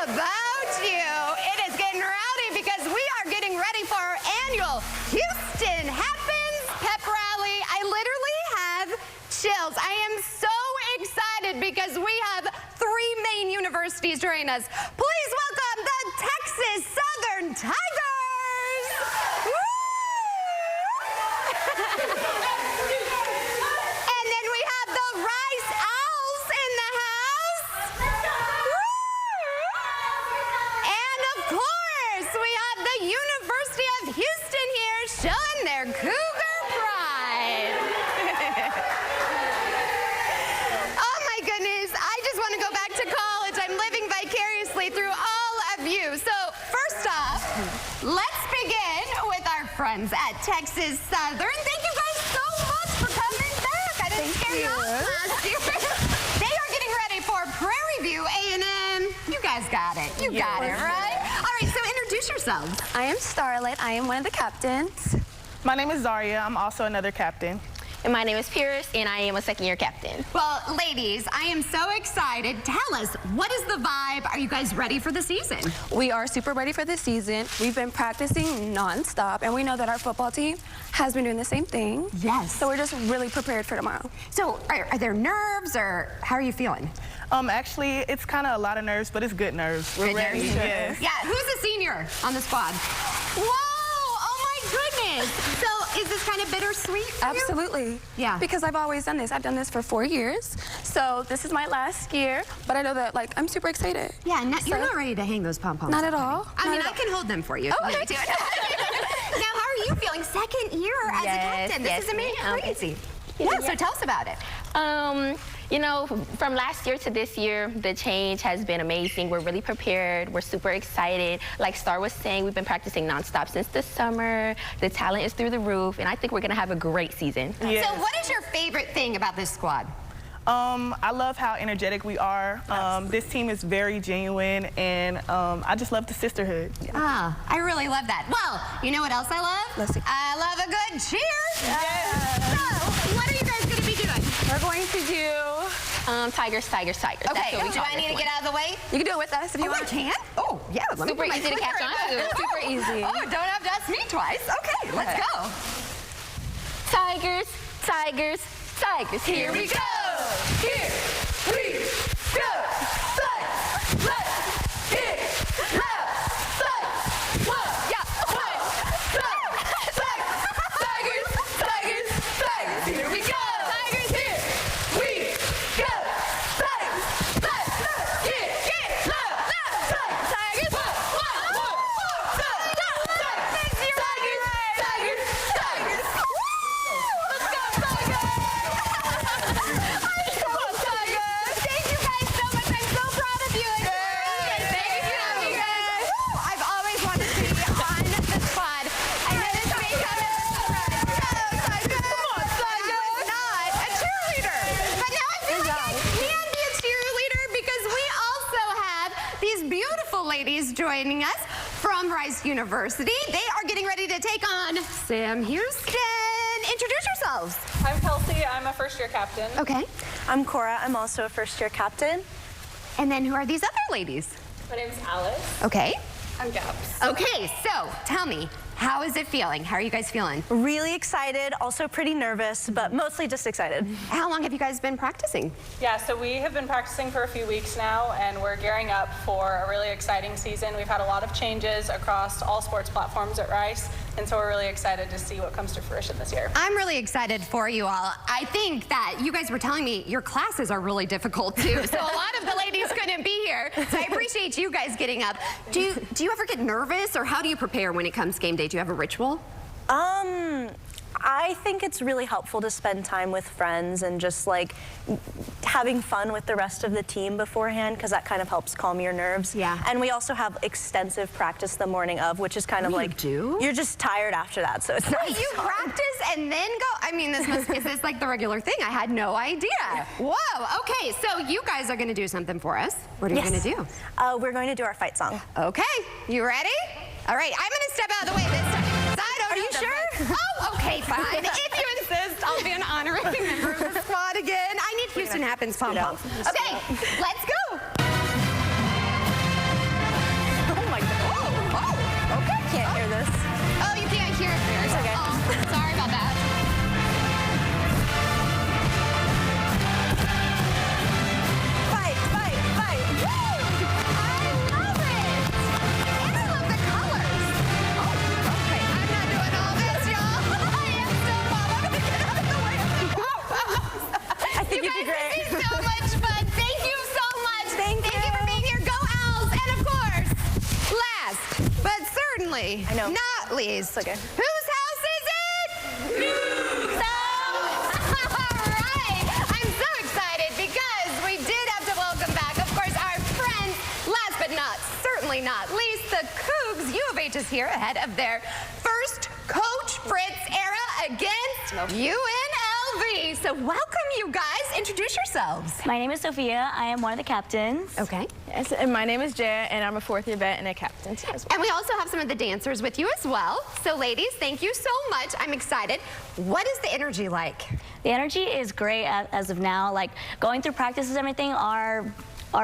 about you? It is getting rowdy because we are getting ready for our annual Houston Happens Pep Rally. I literally have chills. I am so excited because we have three main universities joining us. Please welcome the Texas Southern Tigers. And then we have the Rice Owls in the house. And of course, we have the University of Houston here showing their Cougar pride. Oh my goodness, I just want to go back to college. I'm living vicariously through all of you. So first off, let's begin with our friends at Texas Southern. Thank you guys so much for coming back. I didn't scare you off last year. They are getting ready for Prairie View A&M. You guys got it. You got it, right? All right, so introduce yourselves. I am Starlet. I am one of the captains. My name is Zaria. I'm also another captain. And my name is Pierce, and I am a second-year captain. Well, ladies, I am so excited. Tell us, what is the vibe? Are you guys ready for the season? We are super ready for the season. We've been practicing nonstop, and we know that our football team has been doing the same thing. Yes. So we're just really prepared for tomorrow. So are there nerves, or how are you feeling? Actually, it's kind of a lot of nerves, but it's good nerves. We're Good ready. nerves? Yes. Yeah, who's a senior on the squad? Whoa, oh my goodness. So is this kind of bittersweet for you? Absolutely. Yeah. Because I've always done this. I've done this for 4 years. So this is my last year, but I know that, like, I'm super excited. Yeah, you're So- not ready to hang those pom-poms. Not at all. I mean, Not I at can hold them for you. Oh, if you okay. need to. Now, how are you feeling? Second year as a captain. This is amazing. Crazy. Yeah, so tell us about it. You know, from last year to this year, the change has been amazing. We're really prepared. We're super excited. Like Star was saying, we've been practicing nonstop since the summer. The talent is through the roof, and I think we're going to have a great season. Yes. So what is your favorite thing about this squad? I love how energetic we are. This team is very genuine, and I just love the sisterhood. Ah, I really love that. Well, you know what else I love? Let's see. I love a good cheer. So, what are you guys going to be doing? We're going to do... Tigers, Tigers, Tigers. That's Okay, what we do call I need this to get one. out of the way? You can do it with us if you Oh, I want. can? Oh, yeah. Let me Super put my easy to catch clicker on in. to. Super easy. Oh, don't have to ask me twice. Okay, let's go. Tigers, Tigers, Tigers. Here we go. Here we go. Fight, left, hit, left, fight. One, yeah, one, Tigers, Tigers, Tigers. Here we go. Tigers, here we go. Fight, left, hit, left, Tigers. Tigers. Let's go, Tigers. Thank you guys so much. I'm so proud of you. Thank you guys. I've always wanted to be on the squad. I know this may come as a surprise. I was not a cheerleader. But now I feel like I can be a cheerleader because we also have these beautiful ladies joining us from Rice University. They are getting ready to take on Sam Houston. Introduce yourselves. I'm Kelsey. I'm a first-year captain. Okay. I'm Cora. I'm also a first-year captain. And then who are these other ladies? My name's Alice. Okay. I'm Gabs. Okay, so tell me, how is it feeling? How are you guys feeling? Really excited, also pretty nervous, but mostly just excited. How long have you guys been practicing? Yeah, so we have been practicing for a few weeks now, and we're gearing up for a really exciting season. We've had a lot of changes across all sports platforms at Rice, and so we're really excited to see what comes to fruition this year. I'm really excited for you all. I think that you guys were telling me your classes are really difficult too, so a lot of the ladies couldn't be here. So I appreciate you guys getting up. Do you ever get nervous, or how do you prepare when it comes game day? Do you have a ritual? I think it's really helpful to spend time with friends and just like having fun with the rest of the team beforehand, because that kind of helps calm your nerves. Yeah. And we also have extensive practice the morning of, which is kind of like you're just tired after that, so it's nice. You practice and then go? I mean, is this like the regular thing? I had no idea. Whoa, okay, so you guys are gonna do something for us. What are you gonna do? We're going to do our fight song. Okay, you ready? All right, I'm gonna step out of the way this time. I don't Are know you the sure? rules. Oh, okay, fine. If you insist, I'll be an honorary member of the squad again. I need Houston Happens pom-poms. Okay, let's go. family. I know. Not least. okay. Whose house is it? All right. I'm so excited because we did have to welcome back, of course, our friends. Last but certainly not least, the Cougs. U of H is here ahead of their first Coach Fritz era against UNLV. So welcome, you guys. Introduce yourselves. My name is Sophia. I am one of the captains. Okay. Yes, and my name is Jaya, and I'm a fourth-year vet and a captain as well. And we also have some of the dancers with you as well. So ladies, thank you so much. I'm excited. What is the energy like? The energy is great as of now. Like going through practices and everything, our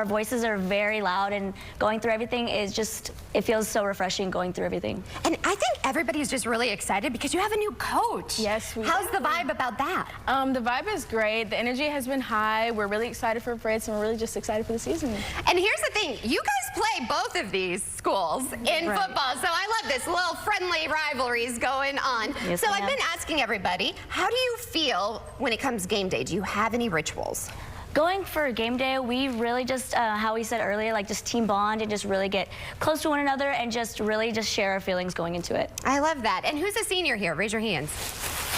voices are very loud, and going through everything is just, it feels so refreshing going through everything. And I think everybody's just really excited because you have a new coach. Yes, we How's do. the vibe about that? The vibe is great. The energy has been high. We're really excited for Fritz, and we're really just excited for the season. And here's the thing, you guys play both of these schools in football, so I love this little friendly rivalries going on. Yes, so ma'am. I've been asking everybody, how do you feel when it comes game day? Do you have any rituals? Going for game day, we really just, how we said earlier, like just team bond and just really get close to one another and just really just share our feelings going into it. I love that. And who's a senior here? Raise your hands.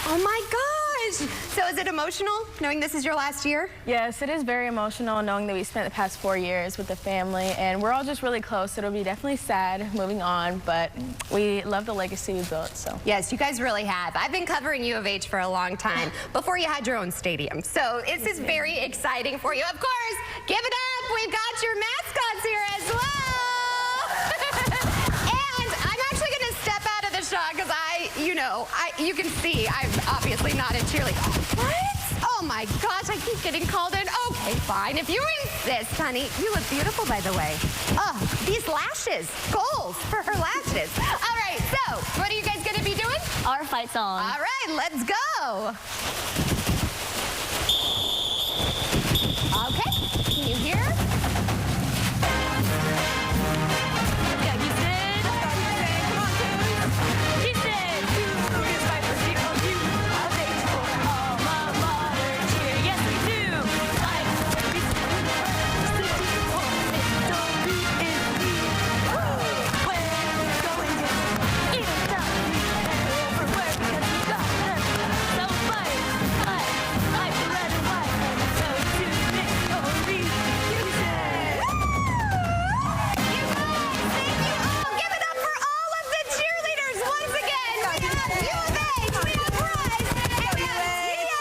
Oh my gosh. So is it emotional knowing this is your last year? Yes, it is very emotional knowing that we spent the past 4 years with the family, and we're all just really close. It'll be definitely sad moving on, but we love the legacy we built, so. Yes, you guys really have. I've been covering U of H for a long time, before you had your own stadium. So this is very exciting for you. Of course, give it up. We've got your mascots here as well. And I'm actually going to step out of the shot because you can see I'm obviously not a cheerleader. What? Oh my gosh, I keep getting called in. Okay, fine. If you insist, honey. You look beautiful, by the way. Oh, these lashes. Goals for her lashes. All right, so what are you guys going to be doing? Our fight song. All right, let's go. Okay, can you hear? Yeah, Houston. Come on, Houston. Alma mater cheer. Yes, we do. Don't be in me. We're going to eat it up. Everywhere because we got them. So fight for red and white. And so to victory. Houston. You guys, thank you all. Give it up for all of the cheerleaders once again. We have U of H, we have Rise, and we have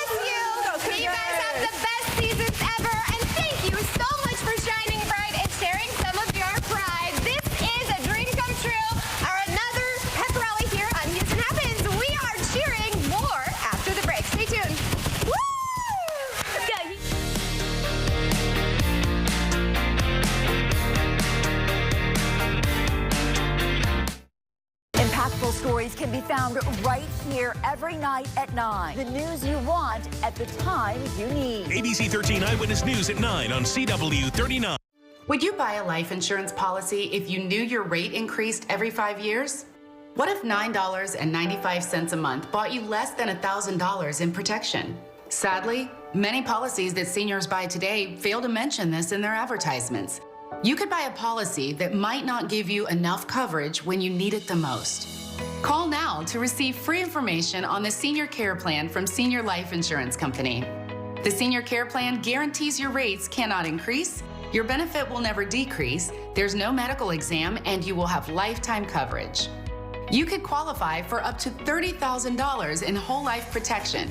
TSU. May you guys have the best seasons ever, and thank you so much for shining bright and sharing some of your pride. This is a dream come true. Our another pep rally here on Houston Happens. We are cheering more after the break. Stay tuned. Woo! Let's go. Impactful stories can be found right here every night at 9. The news you want at the time you need. ABC 13 Eyewitness News at 9 on CW 39. Would you buy a life insurance policy if you knew your rate increased every 5 years? What if $9.95 a month bought you less than $1,000 in protection? Sadly, many policies that seniors buy today fail to mention this in their advertisements. You could buy a policy that might not give you enough coverage when you need it the most. Call now to receive free information on the Senior Care Plan from Senior Life Insurance Company. The Senior Care Plan guarantees your rates cannot increase, your benefit will never decrease, there's no medical exam, and you will have lifetime coverage. You could qualify for up to $30,000 in whole life protection.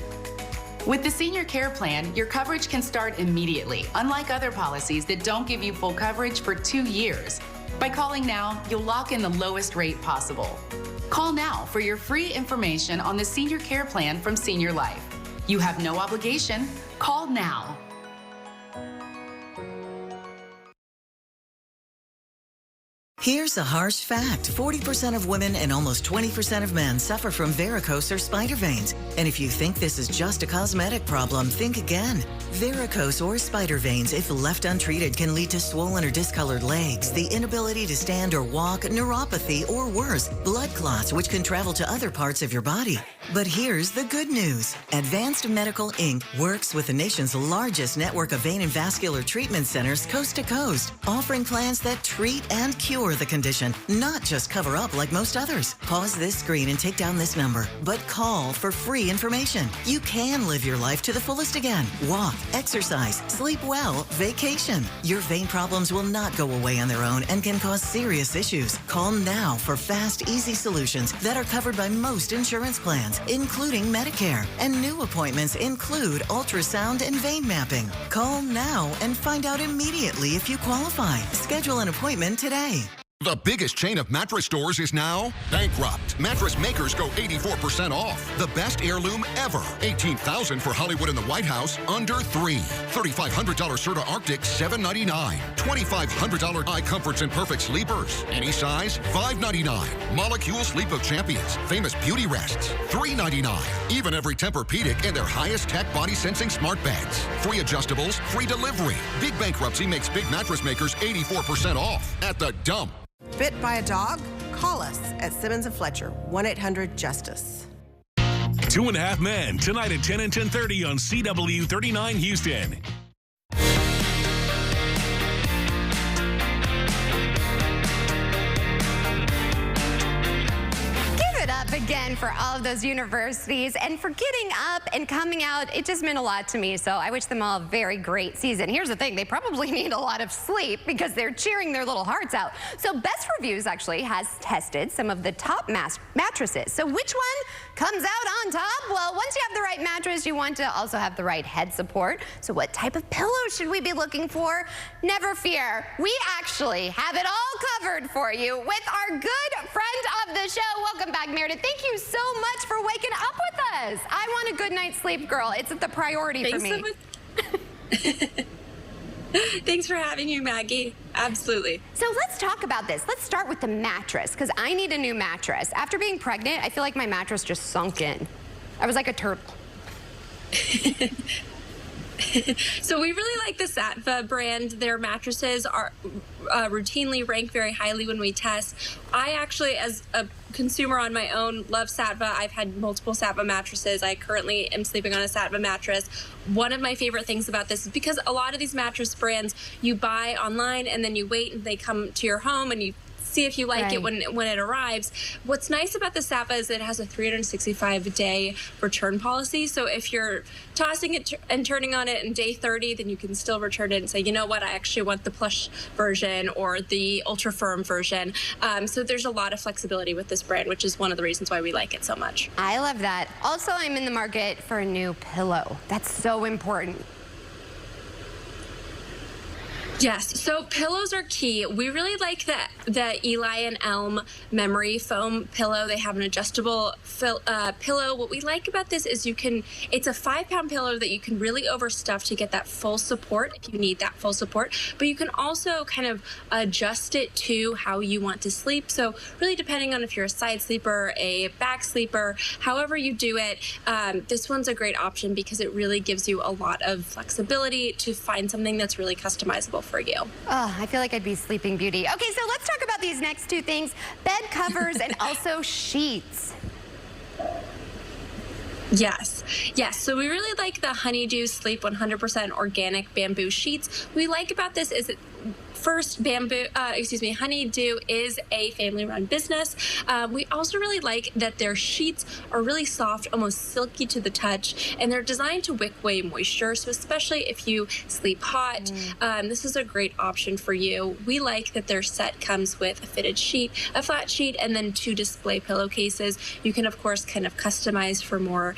With the Senior Care Plan, your coverage can start immediately, unlike other policies that don't give you full coverage for 2 years. By calling now, you'll lock in the lowest rate possible. Call now for your free information on the Senior Care Plan from Senior Life. You have no obligation. Call now. Here's a harsh fact. 40% of women and almost 20% of men suffer from varicose or spider veins. And if you think this is just a cosmetic problem, think again. Varicose or spider veins, if left untreated, can lead to swollen or discolored legs, the inability to stand or walk, neuropathy, or worse, blood clots, which can travel to other parts of your body. But here's the good news. Advanced Medical Inc. works with the nation's largest network of vein and vascular treatment centers coast to coast, offering plans that treat and cure cure the condition, not just cover up like most others. Pause this screen and take down this number, but call for free information. You can live your life to the fullest again. Walk, exercise, sleep well, vacation. Your vein problems will not go away on their own and can cause serious issues. Call now for fast, easy solutions that are covered by most insurance plans, including Medicare. And new appointments include ultrasound and vein mapping. Call now and find out immediately if you qualify. Schedule an appointment today. The biggest chain of mattress stores is now bankrupt. Mattress makers go 84% off. The best heirloom ever. $18,000 for Hollywood and the White House, under $3. $3,500 Serta Arctic, $799. $2,500 iComforts and Perfect Sleepers. Any size, $599. Molecule Sleep of Champions. Famous Beauty Rests, $399. Even every Tempur-Pedic and their highest tech body sensing smart beds. Free adjustables, free delivery. Big bankruptcy makes big mattress makers 84% off at the dump. Bit by a dog? Call us at Simmons & Fletcher, 1-800-JUSTICE. 2.5 Men, tonight at 10 and 10:30 on CW 39 Houston. Again for all of those universities and for getting up and coming out. It just meant a lot to me, so I wish them all a very great season. Here's the thing, they probably need a lot of sleep because they're cheering their little hearts out. So Best Reviews actually has tested some of the top mattresses. So which one comes out on top? Well, once you have the right mattress, you want to also have the right head support. So what type of pillow should we be looking for? Never fear, we actually have it all covered for you with our good friend of the show. Welcome back, Meredith. Thank you so much for waking up with us. I want a good night's sleep, girl. It's the priority for me. Thanks for having me, Maggie. Absolutely. So let's talk about this. Let's start with the mattress, because I need a new mattress. After being pregnant, I feel like my mattress just sunk in. I was like a turtle. So we really like the Saatva brand. Their mattresses are routinely ranked very highly when we test. I actually, as a consumer on my own, love Saatva. I've had multiple Saatva mattresses. I currently am sleeping on a Saatva mattress. One of my favorite things about this is because a lot of these mattress brands you buy online and then you wait and they come to your home and you see if you like it when it arrives. What's nice about the Saatva is it has a 365-day return policy. So if you're tossing it and turning on it in day 30, then you can still return it and say, you know what, I actually want the plush version or the ultra firm version. So there's a lot of flexibility with this brand, which is one of the reasons why we like it so much. I love that. Also, I'm in the market for a new pillow. That's so important. Yes, so pillows are key. We really like the Eli and Elm memory foam pillow. They have an adjustable pillow. What we like about this is it's a 5-pound pillow that you can really overstuff to get that full support if you need that full support, but you can also kind of adjust it to how you want to sleep. So really depending on if you're a side sleeper, a back sleeper, however you do it, this one's a great option because it really gives you a lot of flexibility to find something that's really customizable for you. Oh, I feel like I'd be Sleeping Beauty. Okay, so let's talk about these next two things, bed covers and also sheets. Yes. So we really like the Honeydew Sleep 100% organic bamboo sheets. What we like about this is that first, Honeydew is a family-run business. We also really like that their sheets are really soft, almost silky to the touch, and they're designed to wick away moisture. So especially if you sleep hot, this is a great option for you. We like that their set comes with a fitted sheet, a flat sheet, and then 2 display pillowcases. You can, of course, kind of customize for more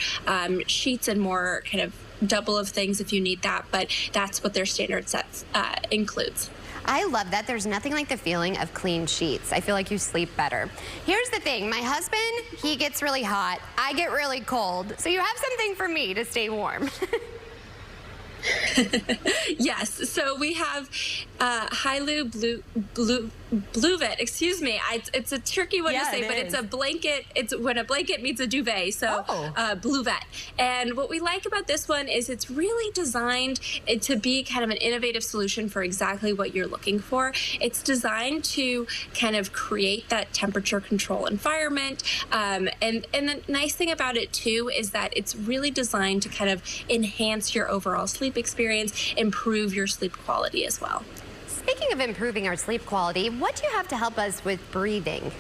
sheets and more kind of double of things if you need that, but that's what their standard set includes. I love that. There's nothing like the feeling of clean sheets. I feel like you sleep better. Here's the thing. My husband, he gets really hot. I get really cold. So you have something for me to stay warm. Yes, so we have Hailu Bluvet. Excuse me, it's a tricky one to say, but it's a blanket. It's when a blanket meets a duvet, so Bluvet. And what we like about this one is it's really designed to be kind of an innovative solution for exactly what you're looking for. It's designed to kind of create that temperature control environment, and the nice thing about it too is that it's really designed to kind of enhance your overall sleep experience, improve your sleep quality as well. Speaking of improving our sleep quality, what do you have to help us with breathing?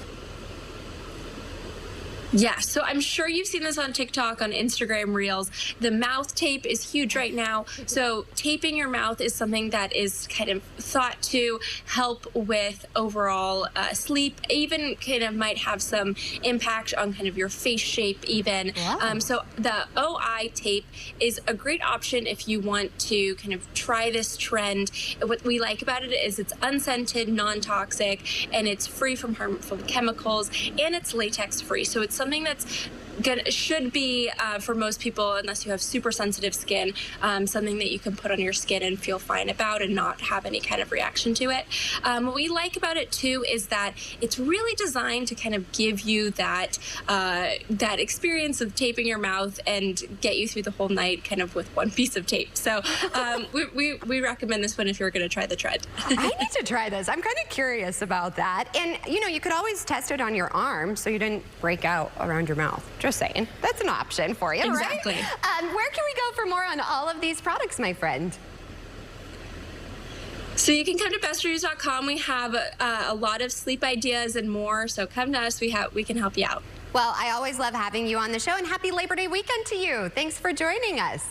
Yeah, so I'm sure you've seen this on TikTok, on Instagram Reels. The mouth tape is huge right now. So taping your mouth is something that is kind of thought to help with overall sleep, even kind of might have some impact on kind of your face shape even. Wow. So the OI tape is a great option if you want to kind of try this trend. What we like about it is it's unscented, non-toxic, and it's free from harmful chemicals, and it's latex free. So it's something that's should be for most people, unless you have super sensitive skin, something that you can put on your skin and feel fine about and not have any kind of reaction to it. What we like about it too is that it's really designed to kind of give you that that experience of taping your mouth and get you through the whole night kind of with one piece of tape. So we recommend this one if you're going to try the trend. I need to try this. I'm kind of curious about that. And you know, you could always test it on your arm so you didn't break out around your mouth. Just saying. That's an option for you, exactly. Right? Where can we go for more on all of these products, my friend? So you can come to bestrews.com. We have a lot of sleep ideas and more. So come to us. We can help you out. Well, I always love having you on the show, and happy Labor Day weekend to you. Thanks for joining us.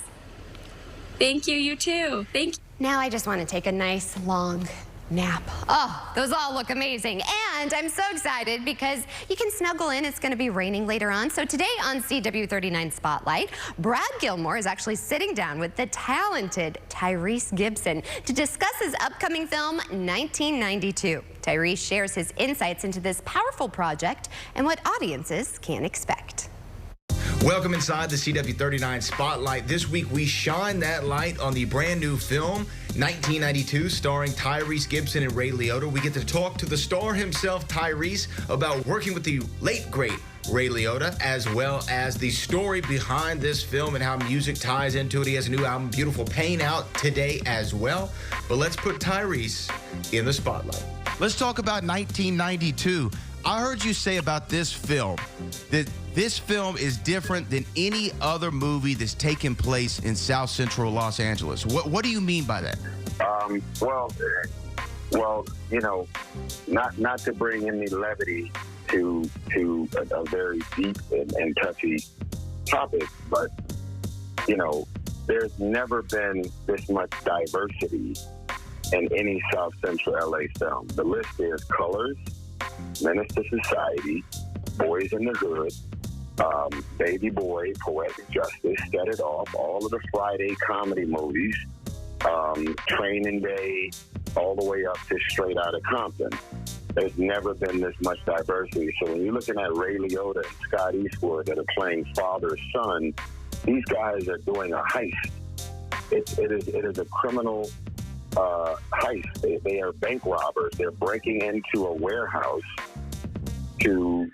Thank you. You too. Thank you. Now I just want to take a nice long nap. Oh, those all look amazing. And I'm so excited because you can snuggle in. It's going to be raining later on. So today on CW39 Spotlight, Brad Gilmore is actually sitting down with the talented Tyrese Gibson to discuss his upcoming film, 1992. Tyrese shares his insights into this powerful project and what audiences can expect. Welcome inside the CW39 Spotlight. This week we shine that light on the brand new film, 1992, starring Tyrese Gibson and Ray Liotta. We get to talk to the star himself, Tyrese, about working with the late, great Ray Liotta, as well as the story behind this film and how music ties into it. He has a new album, Beautiful Pain, out today as well. But let's put Tyrese in the spotlight. Let's talk about 1992. I heard you say about this film that this film is different than any other movie that's taken place in South Central Los Angeles. What do you mean by that? Well, you know, not to bring any levity to a very deep and touchy topic, but you know, there's never been this much diversity in any South Central LA film. The list is Colors, Menace to Society, Boys in the Hood, Baby Boy, Poetic Justice, Set It Off, all of the Friday comedy movies, Training Day, all the way up to Straight Outta Compton. There's never been this much diversity. So when you're looking at Ray Liotta and Scott Eastwood that are playing father-son, these guys are doing a heist. It is a criminal heist. They are bank robbers. They're breaking into a warehouse to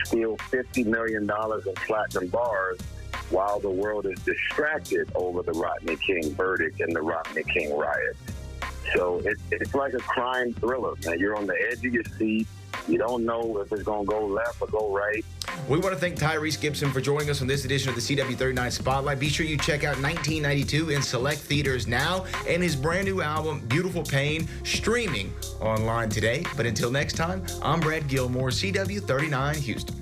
steal $50 million in platinum bars while the world is distracted over the Rodney King verdict and the Rodney King riots. So it's like a crime thriller, man. You're on the edge of your seat. You don't know if it's going to go left or go right. We want to thank Tyrese Gibson for joining us on this edition of the CW39 Spotlight. Be sure you check out 1992 in select theaters now and his brand new album, Beautiful Pain, streaming online today. But until next time, I'm Brad Gilmore, CW39 Houston.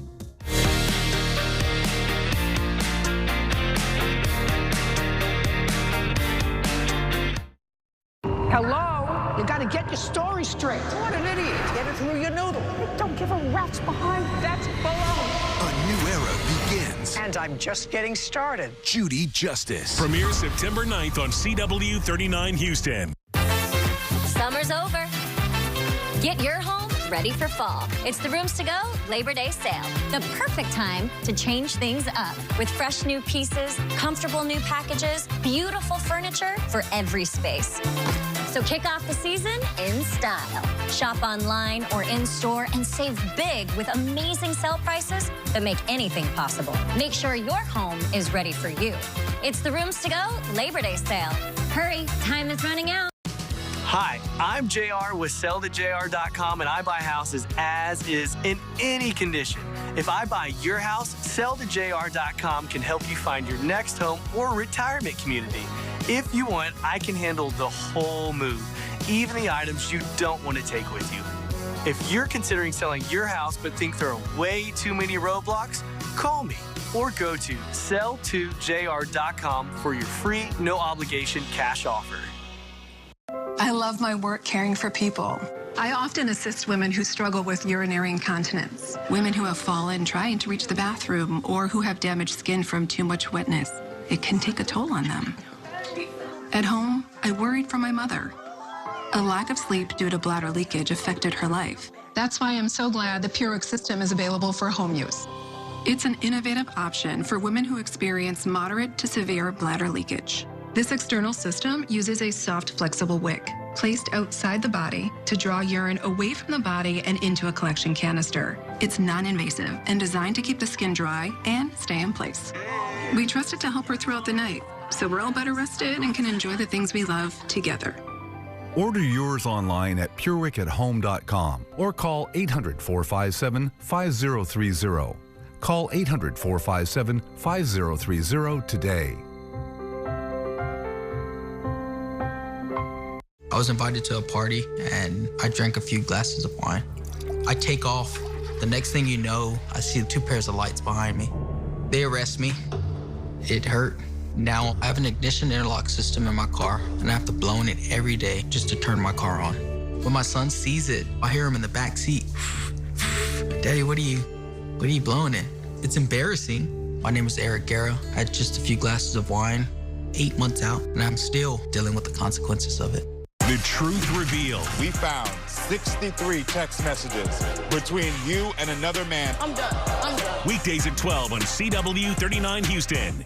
Hello? You gotta get your story straight. What an idiot. Get it through your noodle. Don't give a rat's behind. That's baloney. A new era begins. And I'm just getting started. Judy Justice. Premieres September 9th on CW39 Houston. Summer's over. Get your home ready for fall. It's the Rooms to Go Labor Day sale. The perfect time to change things up with fresh new pieces, comfortable new packages, beautiful furniture for every space. So kick off the season in style. Shop online or in-store and save big with amazing sale prices that make anything possible. Make sure your home is ready for you. It's the Rooms to Go Labor Day sale. Hurry, time is running out. Hi, I'm JR with SellTheJR.com, and I buy houses as is in any condition. If I buy your house, SellTheJR.com can help you find your next home or retirement community. If you want, I can handle the whole move, even the items you don't want to take with you. If you're considering selling your house but think there are way too many roadblocks, call me or go to sell2jr.com for your free, no obligation cash offer. I love my work caring for people. I often assist women who struggle with urinary incontinence, women who have fallen trying to reach the bathroom, or who have damaged skin from too much wetness. It can take a toll on them. At home, I worried for my mother. A lack of sleep due to bladder leakage affected her life. That's why I'm so glad the Purewick system is available for home use. It's an innovative option for women who experience moderate to severe bladder leakage. This external system uses a soft, flexible wick placed outside the body to draw urine away from the body and into a collection canister. It's non-invasive and designed to keep the skin dry and stay in place. We trust it to help her throughout the night, so we're all better rested and can enjoy the things we love together. Order yours online at PureWickAtHome.com or call 800-457-5030. Call 800-457-5030 today. I was invited to a party and I drank a few glasses of wine. I take off. The next thing you know, I see 2 pairs of lights behind me. They arrest me. It hurt. Now I have an ignition interlock system in my car and I have to blow in it every day just to turn my car on. When my son sees it, I hear him in the back seat. Daddy, what are you blowing in? It's embarrassing. My name is Eric Guerra. I had just a few glasses of wine, 8 months out, and I'm still dealing with the consequences of it. The truth revealed. We found 63 text messages between you and another man. I'm done. Weekdays at 12 on CW 39 Houston.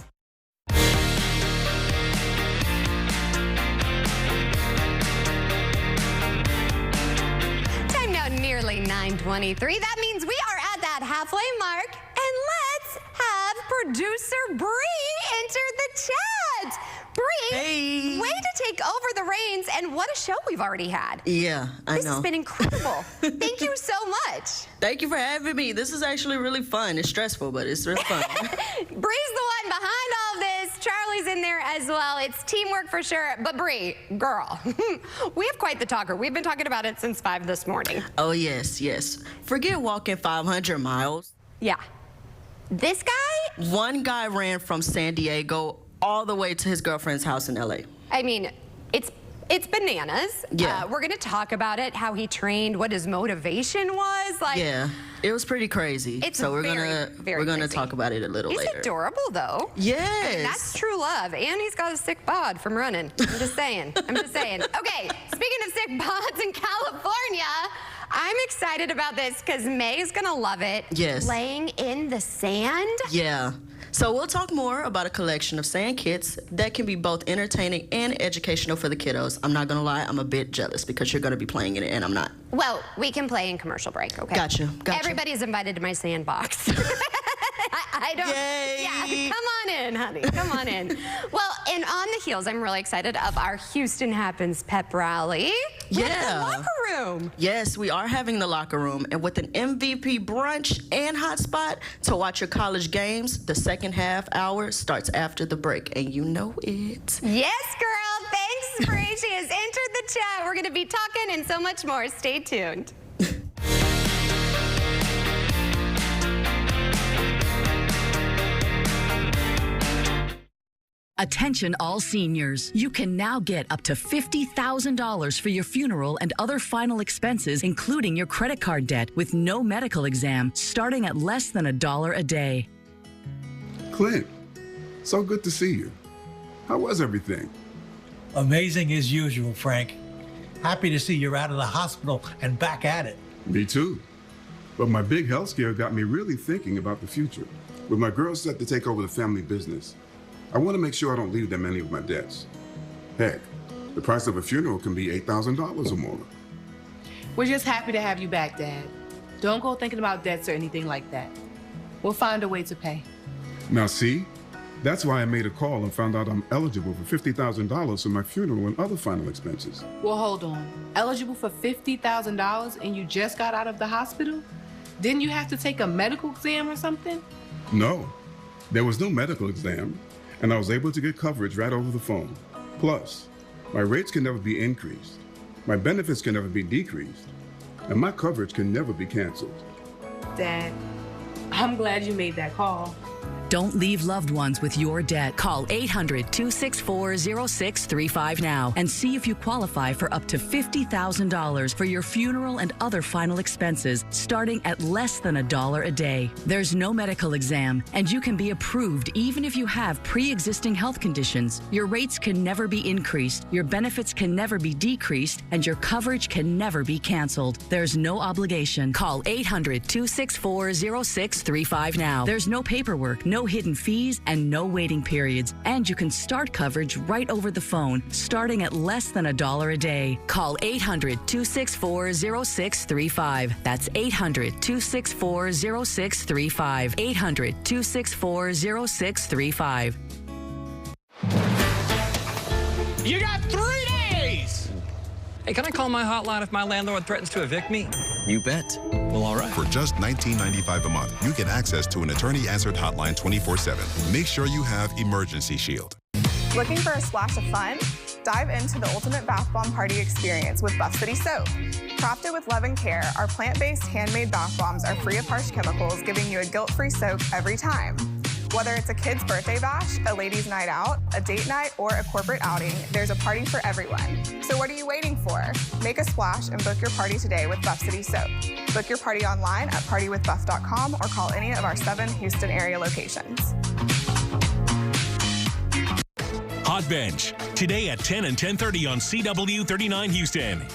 Time now, nearly 9:23. That means we are at that halfway mark. And let's have producer Bree enter the chat. Bree, hey. Way to take over the reins, and what a show we've already had. Yeah, I know. This has been incredible. Thank you so much. Thank you for having me. This is actually really fun. It's stressful, but it's really fun. Bree's the one behind all this. Charlie's in there as well. It's teamwork for sure. But Bree, girl, we have quite the talker. We've been talking about it since 5 this morning. Oh, yes. Forget walking 500 miles. Yeah. This guy? One guy ran from San Diego all the way to his girlfriend's house in L.A. I mean, it's bananas. Yeah. We're going to talk about it, how he trained, what his motivation was. Yeah, it was pretty crazy. So we're gonna crazy. talk about it a little later. He's adorable, though. Yes. I mean, that's true love. And he's got a sick bod from running. I'm just saying. Okay, speaking of sick bods in California, I'm excited about this because May's going to love it. Yes. Laying in the sand. Yeah. So we'll talk more about a collection of sand kits that can be both entertaining and educational for the kiddos. I'm not going to lie, I'm a bit jealous because you're going to be playing in it and I'm not. Well, we can play in commercial break, okay? Gotcha. Everybody's invited to my sandbox. I don't. Yay. Yeah, come on in, honey. Come on in. Well, and on the heels, I'm really excited of our Houston Happens pep rally. Yeah. The locker room. Yes, we are having the locker room, and with an MVP brunch and hotspot to watch your college games, the second half hour starts after the break, and you know it. Yes, girl. Thanks, Bree. She has entered the chat. We're going to be talking and so much more. Stay tuned. Attention all seniors. You can now get up to $50,000 for your funeral and other final expenses, including your credit card debt, with no medical exam, starting at less than $1 a day. Clint, so good to see you. How was everything? Amazing as usual, Frank. Happy to see you're out of the hospital and back at it. Me too. But my big health scare got me really thinking about the future. With my girls set to take over the family business, I want to make sure I don't leave them any of my debts. Heck, the price of a funeral can be $8,000 or more. We're just happy to have you back, Dad. Don't go thinking about debts or anything like that. We'll find a way to pay. Now see, that's why I made a call and found out I'm eligible for $50,000 for my funeral and other final expenses. Well, hold on. Eligible for $50,000 and you just got out of the hospital? Didn't you have to take a medical exam or something? No, there was no medical exam, and I was able to get coverage right over the phone. Plus, my rates can never be increased, my benefits can never be decreased, and my coverage can never be canceled. Dad, I'm glad you made that call. Don't leave loved ones with your debt. Call 800-264-0635 now and see if you qualify for up to $50,000 for your funeral and other final expenses, starting at less than $1 a day. There's no medical exam, and you can be approved even if you have pre-existing health conditions. Your rates can never be increased, your benefits can never be decreased, and your coverage can never be canceled. There's no obligation. Call 800-264-0635 now. There's no paperwork, no hidden fees, and no waiting periods. And you can start coverage right over the phone, starting at less than $1 a day. Call 800-264-0635. That's 800-264-0635. 800-264-0635. You got 3 days! Hey, can I call my hotline if my landlord threatens to evict me? You bet. Well, all right. For just $19.95 a month, you get access to an attorney-answered hotline 24/7. Make sure you have Emergency Shield. Looking for a splash of fun? Dive into the ultimate bath bomb party experience with Buff City Soap. Crafted with love and care, our plant-based handmade bath bombs are free of harsh chemicals, giving you a guilt-free soak every time. Whether it's a kid's birthday bash, a ladies' night out, a date night, or a corporate outing, there's a party for everyone. So what are you waiting for? Make a splash and book your party today with Buff City Soap. Book your party online at partywithbuff.com or call any of our 7 Houston area locations. Hot Bench, today at 10 and 10:30 on CW 39 Houston.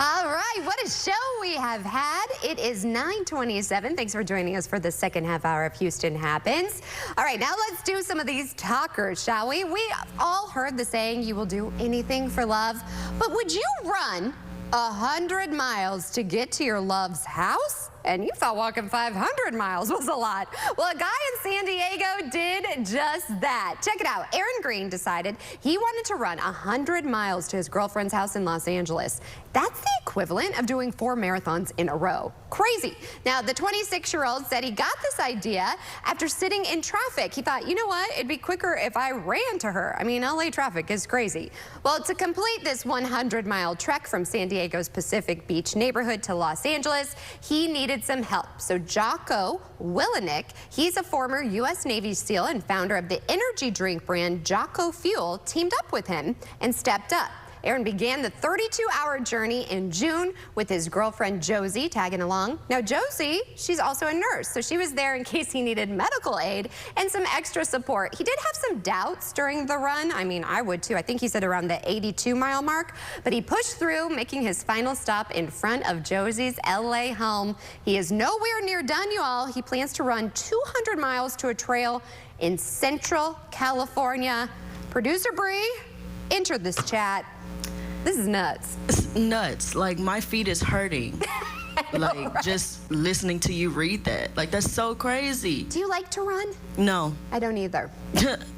All right, what a show we have had. It is 9:27. Thanks for joining us for the second half hour of Houston Happens. All right, now let's do some of these talkers, shall we? We all heard the saying, you will do anything for love. But would you run 100 miles to get to your love's house? And you thought walking 500 miles was a lot. Well, a guy in San Diego did just that. Check it out. Aaron Green decided he wanted to run 100 miles to his girlfriend's house in Los Angeles. That's the equivalent of doing 4 marathons in a row. Crazy. Now, the 26-year-old said he got this idea after sitting in traffic. He thought, you know what? It'd be quicker if I ran to her. I mean, LA traffic is crazy. Well, to complete this 100-mile trek from San Diego's Pacific Beach neighborhood to Los Angeles, he needed some help. So Jocko Willenick, he's a former U.S. Navy SEAL and founder of the energy drink brand Jocko Fuel, teamed up with him and stepped up. Aaron began the 32-hour journey in June with his girlfriend Josie tagging along. Now Josie, she's also a nurse, so she was there in case he needed medical aid and some extra support. He did have some doubts during the run. I mean, I would too. I think he said around the 82-mile mark, but he pushed through, making his final stop in front of Josie's LA home. He is nowhere near done, you all. He plans to run 200 miles to a trail in Central California. Producer Bree entered this chat. This is nuts. It's nuts. Like, my feet is hurting. Like, right? Just listening to you read that. Like, that's so crazy. Do you like to run? No. I don't either.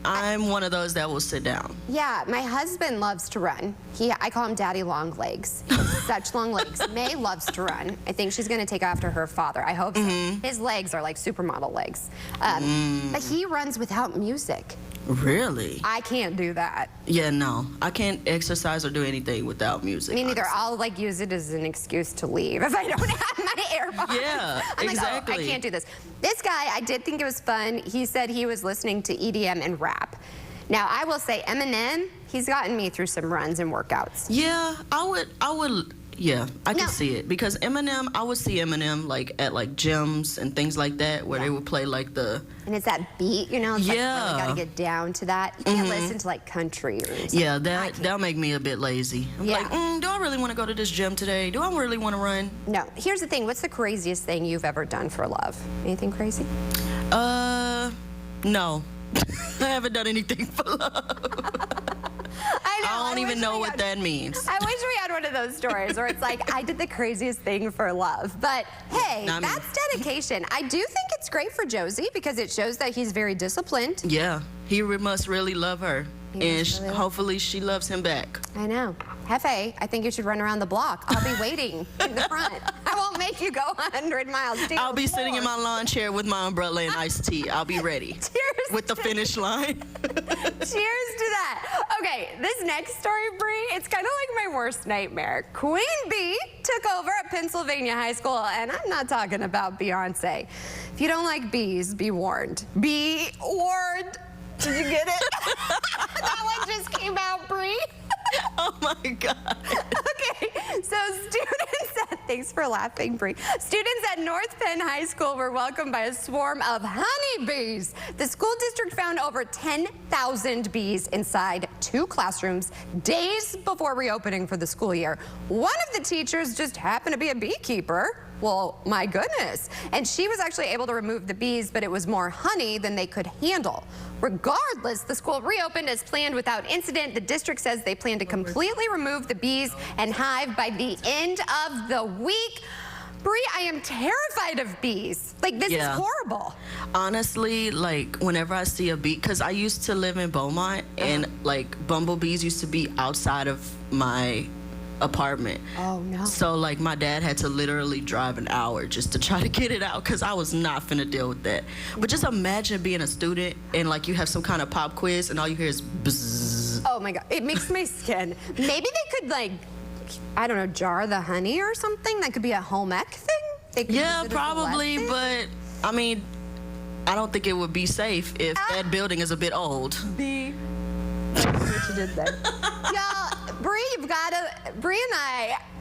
I'm one of those that will sit down. Yeah, my husband loves to run. I call him Daddy Long Legs. He has such long legs. May loves to run. I think she's going to take after her father. I hope so. His legs are like supermodel legs. But he runs without music. Really? I can't do that. Yeah, no. I can't exercise or do anything without music. Me neither. I'll like use it as an excuse to leave if I don't have my AirPods. Yeah, I'm exactly. Like, oh, I can't do this. This guy, I did think it was fun. He said he was listening to EDM and rap. Now, I will say Eminem, he's gotten me through some runs and workouts. Yeah, I would. Yeah, I can see it, because Eminem, I would see Eminem like at like gyms and things like that where they would play like the. And it's that beat, you know. It's like, really gotta get down to that. You can't listen to like country or something. Yeah, that'll make me a bit lazy. I'm like, do I really want to go to this gym today? Do I really want to run? No. Here's the thing. What's the craziest thing you've ever done for love? Anything crazy? No. I haven't done anything for love. I don't even know what that means. I wish we had one of those stories where it's like, I did the craziest thing for love. But hey, that's dedication. I do think it's great for Josie because it shows that he's very disciplined. Yeah, he must really love her. And hopefully she loves him back. I know. Hefe, I think you should run around the block. I'll be waiting in the front. I won't make you go 100 miles. I'll be sitting in my lawn chair with my umbrella and iced tea. I'll be ready. Cheers. With the finish line. Cheers to that. Okay, this next story, Bree, it's kind of like my worst nightmare. Queen Bee took over at Pennsylvania High School, and I'm not talking about Beyonce. If you don't like bees, be warned. Be warned. Did you get it? That one just came out, Bree. Oh my God. Okay, so students at, thanks for laughing, Bree. Students at North Penn High School were welcomed by a swarm of honeybees. The school district found over 10,000 bees inside 2 classrooms days before reopening for the school year. One of the teachers just happened to be a beekeeper. Well, my goodness. And she was actually able to remove the bees, but it was more honey than they could handle. Regardless, the school reopened as planned without incident. The district says they plan to completely remove the bees and hive by the end of the week. Bree, I am terrified of bees. Like, this is horrible. Honestly, like, whenever I see a bee, because I used to live in Beaumont, and, like, bumblebees used to be outside of my apartment. Oh no. So like my dad had to literally drive an hour just to try to get it out because I was not finna deal with that. But just imagine being a student and like you have some kind of pop quiz and all you hear is bzzz. Oh my God, it makes my skin. Maybe they could like, I don't know, jar the honey or something. That could be a home ec thing. They could Yeah, probably, but I mean, I don't think it would be safe if that building is a bit old. What you did there. Y'all, Bree, you've got to, Bree and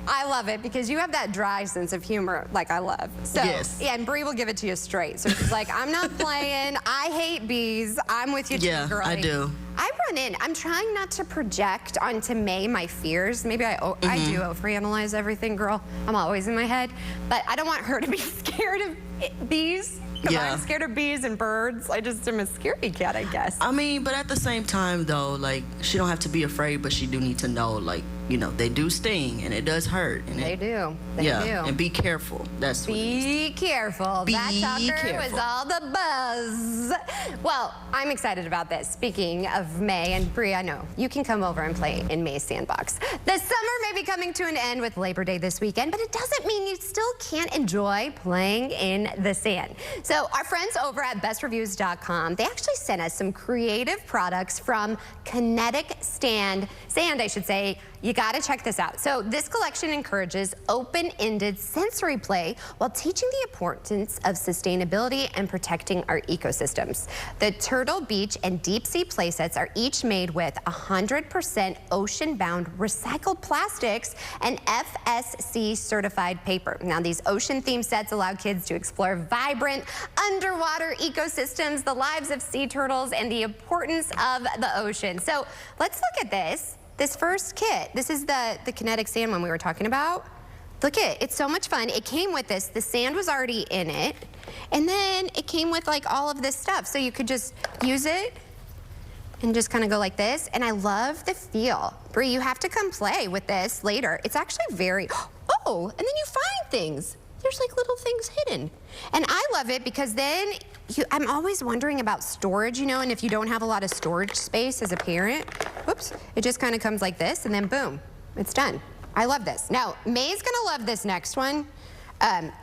I love it because you have that dry sense of humor like I love. So, yes. Yeah, and Bree will give it to you straight. So she's like, I'm not playing. I hate bees. I'm with you too, Yeah, girlie. I do. I run in. I'm trying not to project onto May my fears. Maybe I do overanalyze everything, girl. I'm always in my head. But I don't want her to be scared of bees. Because I'm scared of bees and birds. I just am a scaredy cat, I guess. I mean, but at the same time, though, like, she don't have to be afraid, but she do need to know, like, you know, they do sting, and it does hurt. And They do. They do. And be careful. That's what Be careful. Be that talker careful. was all the buzz. Well, I'm excited about this. Speaking of May, and Bree, I know, you can come over and play in May's Sandbox. The summer may be coming to an end with Labor Day this weekend, but it doesn't mean you still can't enjoy playing in the sand. So our friends over at bestreviews.com, they actually sent us some creative products from Kinetic Sand, I should say. You gotta check this out. So this collection encourages open-ended sensory play while teaching the importance of sustainability and protecting our ecosystems. The Turtle Beach and Deep Sea play sets are each made with 100% ocean-bound recycled plastics and FSC certified paper. Now these ocean-themed sets allow kids to explore vibrant underwater ecosystems, the lives of sea turtles, and the importance of the ocean. So let's look at this. This first kit, this is the Kinetic Sand one we were talking about. Look at it, it's so much fun. It came with this, the sand was already in it, and then it came with like all of this stuff. So you could just use it and just kind of go like this. And I love the feel. Bree, you have to come play with this later. It's actually very, oh, and then you find things. There's like little things hidden. And I love it because then I'm always wondering about storage, you know, and if you don't have a lot of storage space as a parent, whoops, it just kind of comes like this and then boom, it's done. I love this. Now, May's gonna love this next one.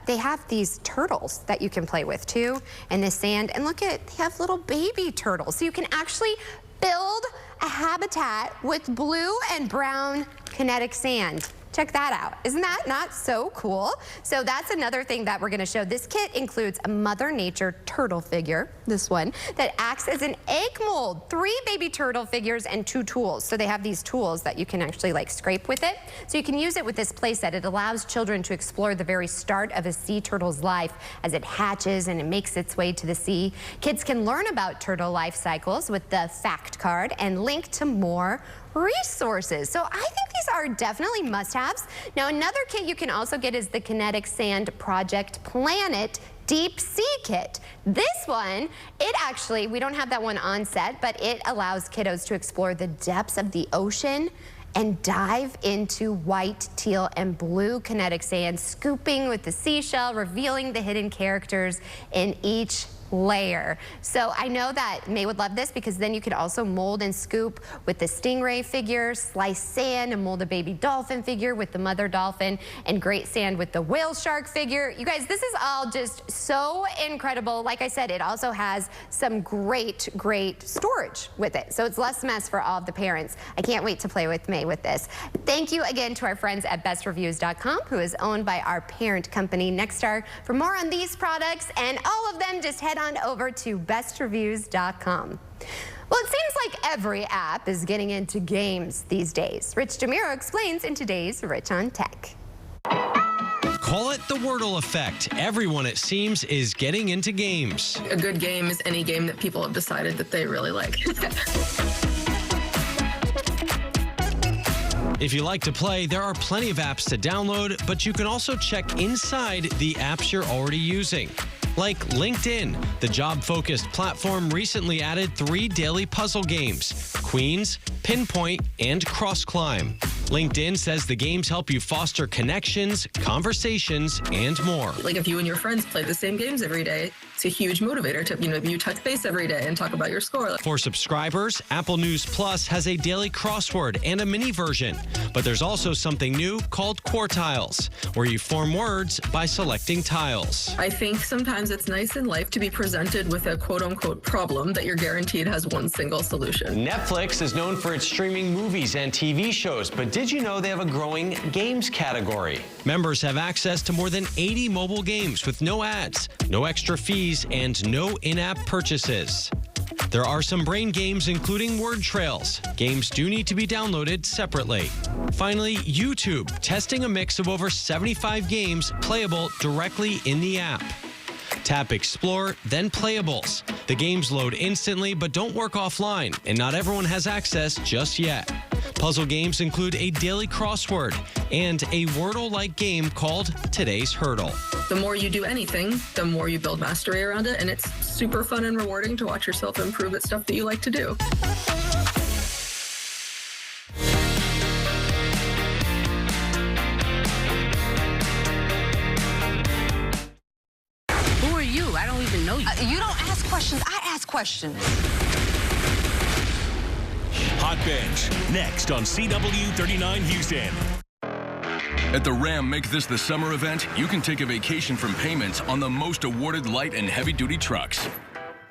They have these turtles that you can play with too in the sand. And look at, they have little baby turtles. So you can actually build a habitat with blue and brown kinetic sand. Check that out. Isn't that not so cool? So that's another thing that we're gonna show. This kit includes a Mother Nature turtle figure, this one, that acts as an egg mold, 3 baby turtle figures and 2 tools. So they have these tools that you can actually like scrape with it. So you can use it with this play set. It allows children to explore the very start of a sea turtle's life as it hatches and it makes its way to the sea. Kids can learn about turtle life cycles with the fact card and link to more resources. So I think these are definitely must-haves. Now another kit you can also get is the Kinetic Sand Project Planet Deep Sea Kit. This one, it actually, we don't have that one on set, but it allows kiddos to explore the depths of the ocean and dive into white, teal, and blue kinetic sand, scooping with the seashell, revealing the hidden characters in each layer. So I know that May would love this because then you could also mold and scoop with the stingray figure, slice sand and mold a baby dolphin figure with the mother dolphin, and great sand with the whale shark figure. You guys, this is all just so incredible. Like I said, it also has some great storage with it. So it's less mess for all of the parents. I can't wait to play with May with this. Thank you again to our friends at bestreviews.com, who is owned by our parent company, Nexstar. For more on these products and all of them, just head on over to bestreviews.com. Well, it seems like every app is getting into games these days. Rich DeMiro explains in today's Rich on Tech. Call it the Wordle effect. Everyone, it seems, is getting into games. A good game is any game that people have decided that they really like. If you like to play, there are plenty of apps to download, but you can also check inside the apps you're already using. Like LinkedIn, the job-focused platform recently added 3 daily puzzle games: Queens, Pinpoint, and Cross Climb. LinkedIn says the games help you foster connections, conversations, and more. Like if you and your friends play the same games every day, it's a huge motivator to, you touch base every day and talk about your score. For subscribers, Apple News Plus has a daily crossword and a mini version. But there's also something new called Quartiles, where you form words by selecting tiles. I think sometimes it's nice in life to be presented with a quote-unquote problem that you're guaranteed has one single solution. Netflix is known for its streaming movies and TV shows, but did you know they have a growing games category? Members have access to more than 80 mobile games with no ads, no extra fees, and no in-app purchases. There are some brain games, including word trails. Games do need to be downloaded separately. Finally, YouTube, testing a mix of over 75 games playable directly in the app. Tap Explore, then Playables. The games load instantly but don't work offline, and not everyone has access just yet. Puzzle games include a daily crossword and a Wordle-like game called Today's Hurdle. The more you do anything, the more you build mastery around it, and it's super fun and rewarding to watch yourself improve at stuff that you like to do. Who are you? I don't even know you. You don't ask questions. I ask questions. Hot Bench, next on CW39 Houston. At the Ram Make This the Summer event, you can take a vacation from payments on the most awarded light and heavy-duty trucks.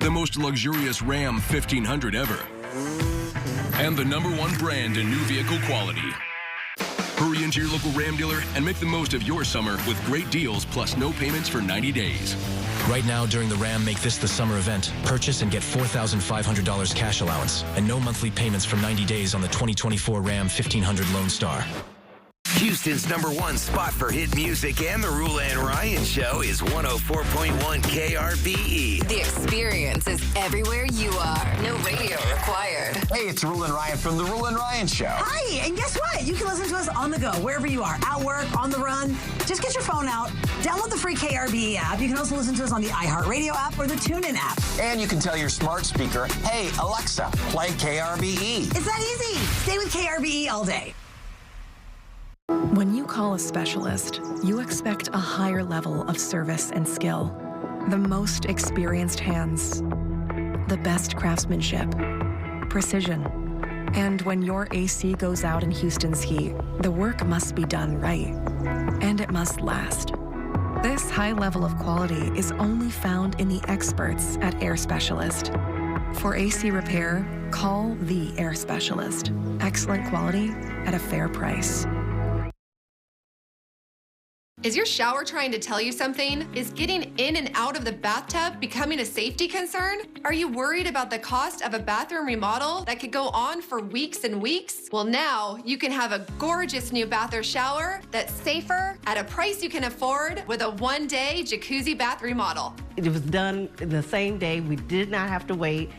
The most luxurious Ram 1500 ever. And the #1 brand in new vehicle quality. Hurry into your local Ram dealer and make the most of your summer with great deals plus no payments for 90 days. Right now, during the Ram Make This the Summer event, purchase and get $4,500 cash allowance and no monthly payments for 90 days on the 2024 Ram 1500 Lone Star. Houston's #1 spot for hit music and the Rule and Ryan Show is 104.1 KRBE. The experience is everywhere you are. No radio required. Hey, it's Rule and Ryan from the Rule and Ryan Show. Hi, and guess what? You can listen to us on the go, wherever you are, at work, on the run. Just get your phone out, download the free KRBE app. You can also listen to us on the iHeartRadio app or the TuneIn app. And you can tell your smart speaker, hey, Alexa, play KRBE. It's that easy. Stay with KRBE all day. When you call a specialist, you expect a higher level of service and skill. The most experienced hands, the best craftsmanship, precision. And when your AC goes out in Houston's heat, the work must be done right. And it must last. This high level of quality is only found in the experts at Air Specialist. For AC repair, call the Air Specialist. Excellent quality at a fair price. Is your shower trying to tell you something? Is getting in and out of the bathtub becoming a safety concern? Are you worried about the cost of a bathroom remodel that could go on for weeks and weeks? Well, now you can have a gorgeous new bath or shower that's safer at a price you can afford with a one-day jacuzzi bath remodel. It was done the same day. We did not have to wait.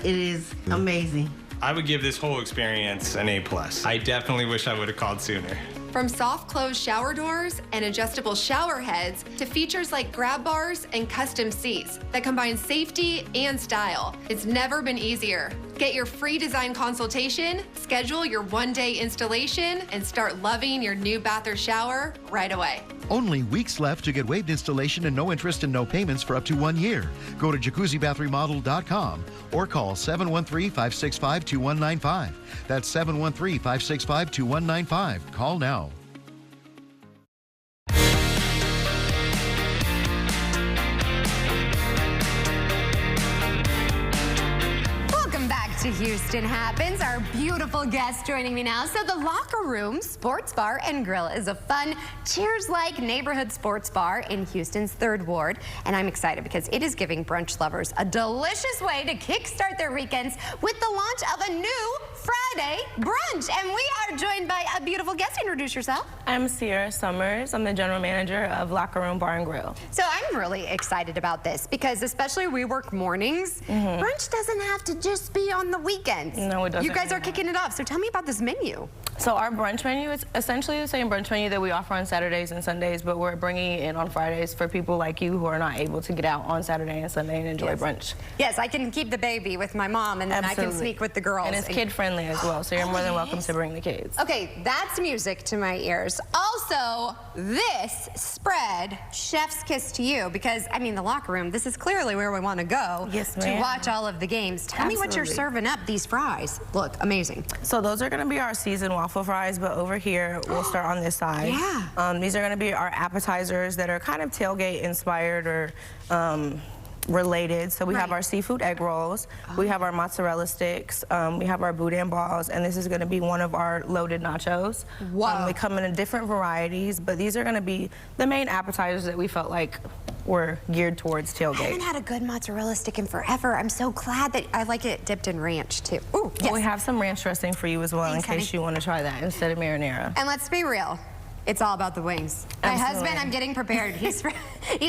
It is amazing. I would give this whole experience an A+. I definitely wish I would have called sooner. From soft close shower doors and adjustable shower heads to features like grab bars and custom seats that combine safety and style. It's never been easier. Get your free design consultation, schedule your one-day installation, and start loving your new bath or shower right away. Only weeks left to get waived installation and no interest and no payments for up to 1 year. Go to jacuzzibathremodel.com or call 713-565-2195. That's 713-565-2195. Call now. To Houston Happens. Our beautiful guest joining me now. So the Locker Room Sports Bar and Grill is a fun, Cheers-like neighborhood sports bar in Houston's 3rd Ward. And I'm excited because it is giving brunch lovers a delicious way to kickstart their weekends with the launch of a new Friday brunch. And we are joined by a beautiful guest. Introduce yourself. I'm Sierra Summers. I'm the general manager of Locker Room Bar and Grill. So I'm really excited about this because especially we work mornings. Brunch doesn't have to just be on the weekends. No, it doesn't. You guys are kicking it off. So tell me about this menu. So our brunch menu is essentially the same brunch menu that we offer on Saturdays and Sundays, but we're bringing it in on Fridays for people like you who are not able to get out on Saturday and Sunday and enjoy brunch. Yes, I can keep the baby with my mom and then I can sneak with the girls. And it's kid-friendly as well, so you're more than welcome to bring the kids. Okay, that's music to my ears. Also, this spread, chef's kiss to you, because, I mean, the Locker Room, this is clearly where we want to go to watch all of the games. Tell me what you're serving up. These fries look amazing. So those are going to be our seasoned waffle fries, but over here, we'll start on this side. Yeah. These are going to be our appetizers that are kind of tailgate inspired or related. So we have our seafood egg rolls, we have our mozzarella sticks, we have our boudin balls, and this is going to be one of our loaded nachos. Wow. They come in different varieties, but these are going to be the main appetizers that we felt like were geared towards tailgate. I haven't had a good mozzarella stick in forever. I'm so glad that I like it dipped in ranch too. Ooh, yes. Well, we have some ranch dressing for you as well. Thanks, in case you want to try that instead of marinara. And let's be real. It's all about the wings. My husband, I'm getting prepared. He's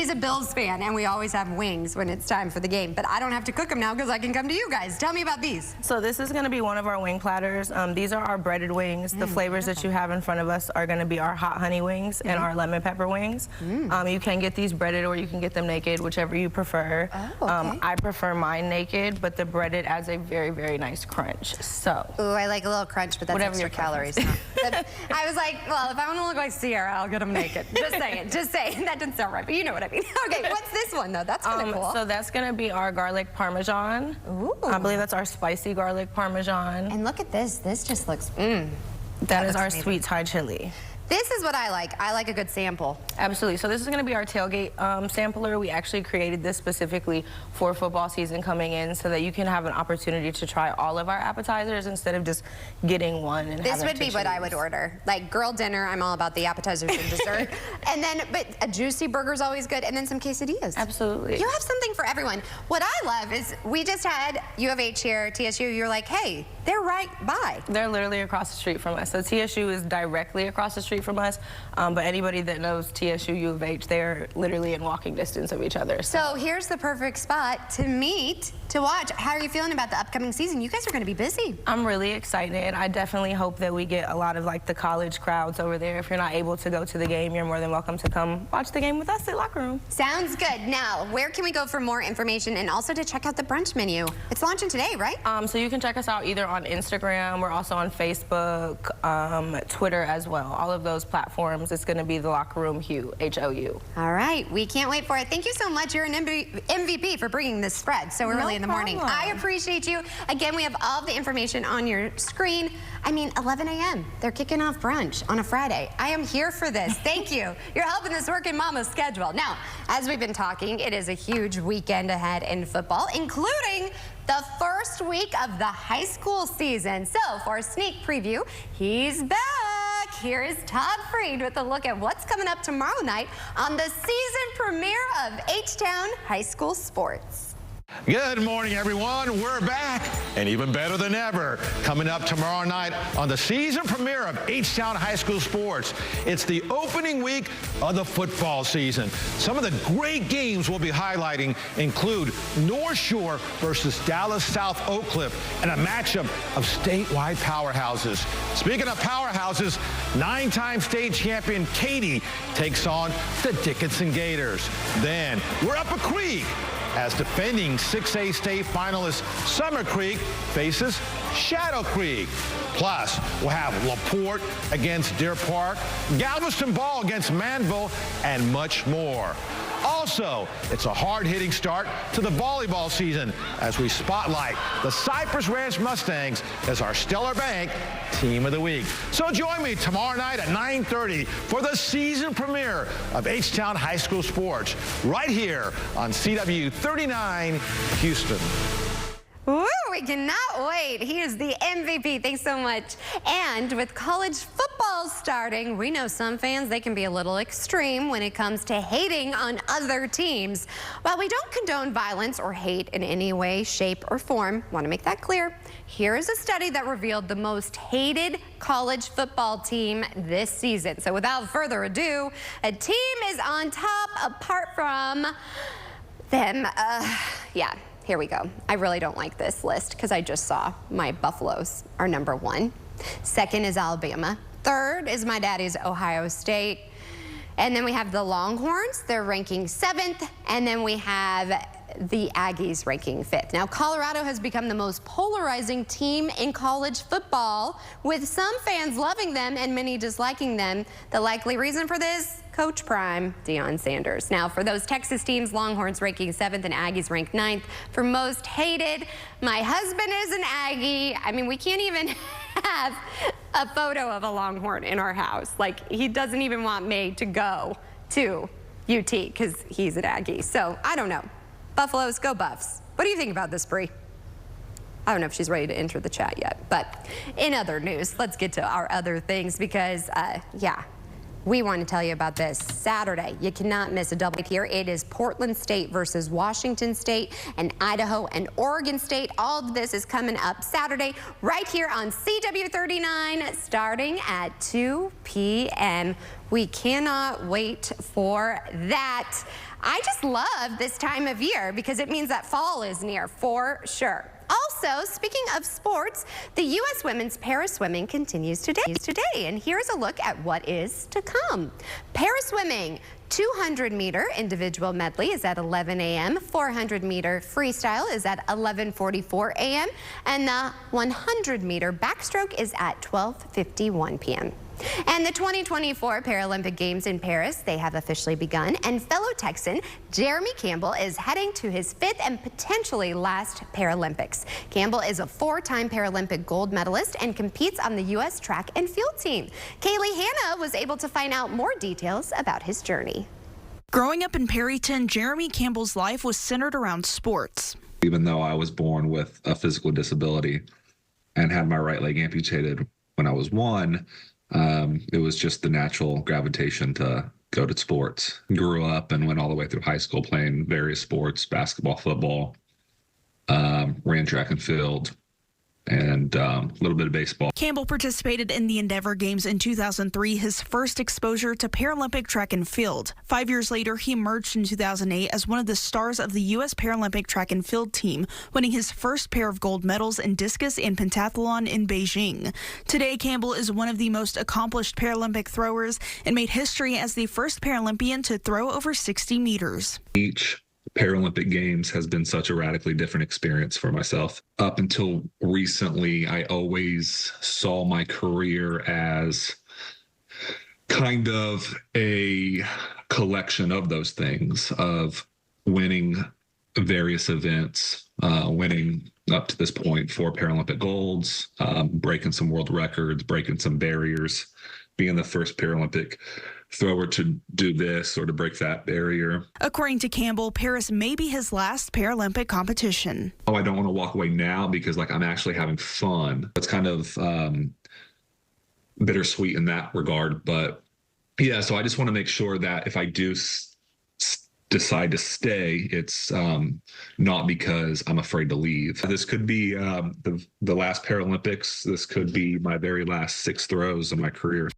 a Bills fan, and we always have wings when it's time for the game. But I don't have to cook them now because I can come to you guys. Tell me about these. So this is going to be one of our wing platters. These are our breaded wings. The flavors that you have in front of us are going to be our hot honey wings and our lemon pepper wings. You can get these breaded or you can get them naked, whichever you prefer. I prefer mine naked, but the breaded adds a very, very nice crunch. So. Ooh, I like a little crunch, but that's extra calories. I was like, well, if I want to look like Sierra, I'll get them naked. Just saying, just saying. That didn't sound right, but you know what I mean. Okay, what's this one though? That's kind of cool. So that's gonna be our garlic parmesan. Ooh. I believe that's our spicy garlic parmesan. And look at this. This just looks, That is our sweet Thai chili. This is what I like. I like a good sample. Absolutely. So this is going to be our tailgate sampler. We actually created this specifically for football season coming in so that you can have an opportunity to try all of our appetizers instead of just getting one. And this would be what I would order. Like girl dinner, I'm all about the appetizers and dessert. And then, but a juicy burger is always good. And then some quesadillas. Absolutely. You have something for everyone. What I love is we just had U of H here, TSU. You're like, hey, they're right by. They're literally across the street from us. So TSU is directly across the street from us, but anybody that knows TSU, U of H, they're literally in walking distance of each other. So here's the perfect spot to meet, to watch. How are you feeling about the upcoming season? You guys are going to be busy. I'm really excited. I definitely hope that we get a lot of like the college crowds over there. If you're not able to go to the game, you're more than welcome to come watch the game with us at Locker Room. Sounds good. Now, where can we go for more information and also to check out the brunch menu? It's launching today, right? So you can check us out either on Instagram. We're also on Facebook, Twitter as well. All of those platforms. It's going to be the Locker Room Hue, H-O-U. All right. We can't wait for it. Thank you so much. You're an MVP for bringing this spread so early in the morning. I appreciate you. Again, we have all of the information on your screen. I mean, 11 a.m. They're kicking off brunch on a Friday. I am here for this. Thank you. You're helping this working mama's schedule. Now, as we've been talking, it is a huge weekend ahead in football, including the first week of the high school season. So for a sneak preview, he's back. Here is Todd Freed with a look at what's coming up tomorrow night on the season premiere of H-Town High School Sports. Good morning, everyone. We're back, and even better than ever, coming up tomorrow night on the season premiere of H-Town High School Sports. It's the opening week of the football season. Some of the great games we'll be highlighting include North Shore versus Dallas South Oak Cliff, and a matchup of statewide powerhouses. Speaking of powerhouses, 9-time state champion Katy takes on the Dickinson Gators. Then we're up a creek as defending 6A state finalist Summer Creek faces Shadow Creek. Plus, we'll have LaPorte against Deer Park, Galveston Ball against Manville, and much more. Also, it's a hard-hitting start to the volleyball season as we spotlight the Cypress Ranch Mustangs as our Stellar Bank Team of the Week. So join me tomorrow night at 9:30 for the season premiere of H-Town High School Sports right here on CW 39 Houston. Woo, we cannot wait. He is the MVP. Thanks so much. And with college football starting, we know some fans, they can be a little extreme when it comes to hating on other teams. While we don't condone violence or hate in any way, shape, or form, want to make that clear, here is a study that revealed the most hated college football team this season. So without further ado, a team is on top apart from them. Yeah. Here we go. I really don't like this list because I just saw my Buffaloes are number 1. Second is Alabama. Third is my daddy's Ohio State. And then we have the Longhorns. They're ranking 7th. And then we have the Aggies ranking 5th. Now, Colorado has become the most polarizing team in college football, with some fans loving them and many disliking them. The likely reason for this? Coach Prime, Deion Sanders. Now, for those Texas teams, Longhorns ranking 7th and Aggies ranked 9th. For most hated, my husband is an Aggie. I mean, we can't even have a photo of a Longhorn in our house. Like, he doesn't even want me to go to UT because he's an Aggie. So, I don't know. Buffaloes, go Buffs. What do you think about this, Bree? I don't know if she's ready to enter the chat yet. But in other news, let's get to our other things because, yeah. We want to tell you about this Saturday. You cannot miss a double here. It is Portland State versus Washington State and Idaho and Oregon State. All of this is coming up Saturday right here on CW 39 starting at 2 p.m. We cannot wait for that. I just love this time of year because it means that fall is near for sure. Also, speaking of sports, the U.S. women's para-swimming continues today. And here's a look at what is to come. Para-swimming 200-meter individual medley is at 11 a.m. 400-meter freestyle is at 11:44 a.m. And the 100-meter backstroke is at 12:51 p.m. And the 2024 Paralympic Games in Paris, they have officially begun, and fellow Texan Jeremy Campbell is heading to his 5th and potentially last Paralympics. Campbell is a 4-time Paralympic gold medalist and competes on the U.S. track and field team. Kaylee Hanna was able to find out more details about his journey. Growing up in Perryton, Jeremy Campbell's life was centered around sports. Even though I was born with a physical disability and had my right leg amputated when I was 1, it was just the natural gravitation to go to sports. Grew up and went all the way through high school playing various sports, basketball, football, ran track and field, and a little bit of baseball. Campbell participated in the Endeavor Games in 2003, his first exposure to Paralympic track and field. 5 years later, he emerged in 2008 as one of the stars of the U.S. Paralympic track and field team, winning his first pair of gold medals in discus and pentathlon in Beijing. Today, Campbell is one of the most accomplished Paralympic throwers and made history as the first Paralympian to throw over 60 meters. Each Paralympic Games has been such a radically different experience for myself. Up until recently, I always saw my career as kind of a collection of those things, of winning various events, winning up to this point 4 Paralympic golds, breaking some world records, breaking some barriers, being the first Paralympic thrower to do this or to break that barrier. According to Campbell, Paris may be his last Paralympic competition. I don't want to walk away now because I'm actually having fun. It's kind of bittersweet in that regard. But yeah, so I just want to make sure that if I do decide to stay, it's not because I'm afraid to leave. This could be the last Paralympics. This could be my very last 6 throws in my career.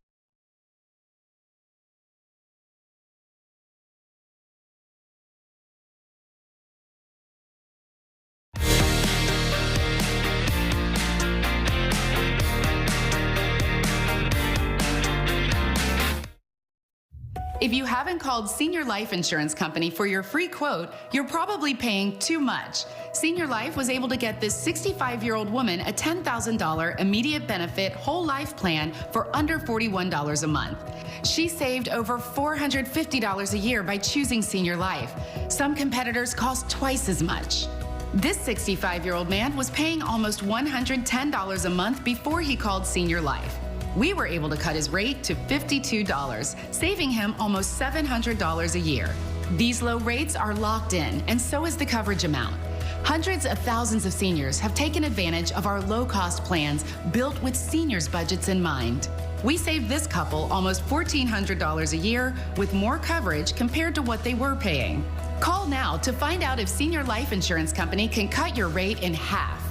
If you haven't called Senior Life Insurance Company for your free quote, you're probably paying too much. Senior Life was able to get this 65-year-old woman a $10,000 immediate benefit whole life plan for under $41 a month. She saved over $450 a year by choosing Senior Life. Some competitors cost twice as much. This 65-year-old man was paying almost $110 a month before he called Senior Life. We were able to cut his rate to $52, saving him almost $700 a year. These low rates are locked in, and so is the coverage amount. Hundreds of thousands of seniors have taken advantage of our low-cost plans built with seniors' budgets in mind. We saved this couple almost $1,400 a year with more coverage compared to what they were paying. Call now to find out if Senior Life Insurance Company can cut your rate in half.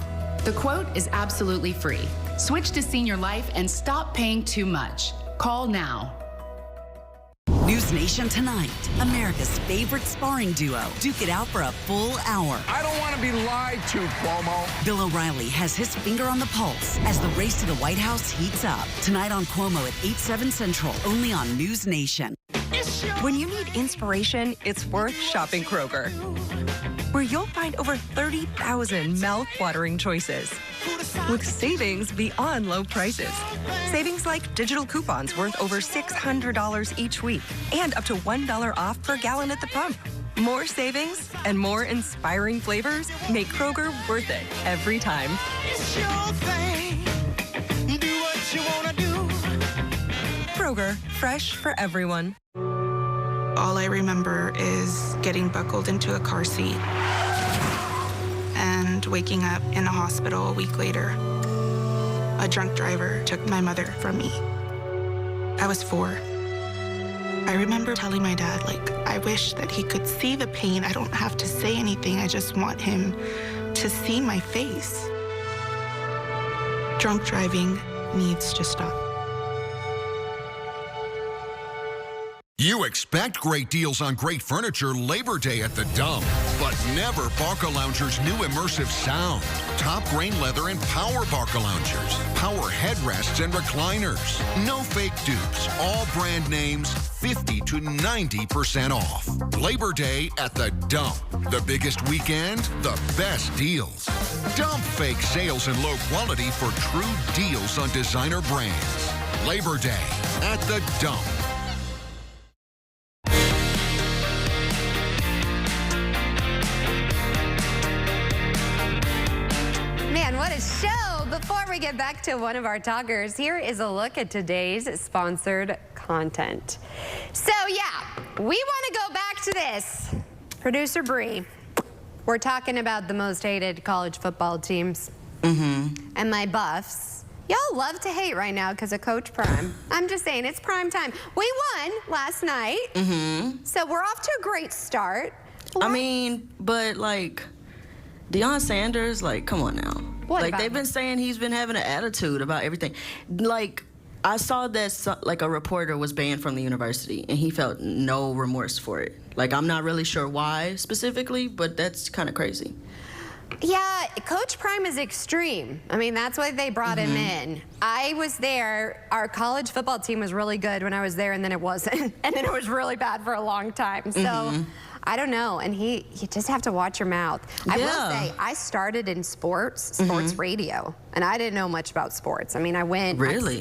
The quote is absolutely free. Switch to Senior Life and stop paying too much. Call now. News Nation tonight. America's favorite sparring duo duke it out for a full hour. I don't want to be lied to, Cuomo. Bill O'Reilly has his finger on the pulse as the race to the White House heats up. Tonight on Cuomo at 8/7 Central, only on News Nation. When you need inspiration, it's worth shopping Kroger, where you'll find over 30,000 mouth-watering choices with savings beyond low prices. Savings like digital coupons worth over $600 each week and up to $1 off per gallon at the pump. More savings and more inspiring flavors make Kroger worth it every time. It's your thing. Do what you want to do. Kroger, fresh for everyone. All I remember is getting buckled into a car seat and waking up in a hospital a week later. A drunk driver took my mother from me. I was 4. I remember telling my dad, I wish that he could see the pain. I don't have to say anything. I just want him to see my face. Drunk driving needs to stop. You expect great deals on great furniture Labor Day at the Dump, but never Barca Loungers' new immersive sound. Top grain leather and power Barca Loungers. Power headrests and recliners. No fake dupes. All brand names 50 to 90% off. Labor Day at the Dump. The biggest weekend, the best deals. Dump fake sales and low quality for true deals on designer brands. Labor Day at the Dump. Man, what a show! Before we get back to one of our talkers, here is a look at today's sponsored content. So yeah, we want to go back to this. Producer Bree, we're talking about the most hated college football teams. And my buffs. Y'all love to hate right now because of Coach Prime. I'm just saying, it's prime time. We won last night. So we're off to a great start. I mean, but Deion Sanders, come on now. What about they've been saying he's been having an attitude about everything. I saw that a reporter was banned from the university and he felt no remorse for it. I'm not really sure why specifically, but that's kind of crazy. Yeah, Coach Prime is extreme. I mean, that's why they brought him in. I was there. Our college football team was really good when I was there, and then it wasn't. And then it was really bad for a long time. So I don't know. And you just have to watch your mouth. I will say, I started in sports radio, and I didn't know much about sports. I mean, I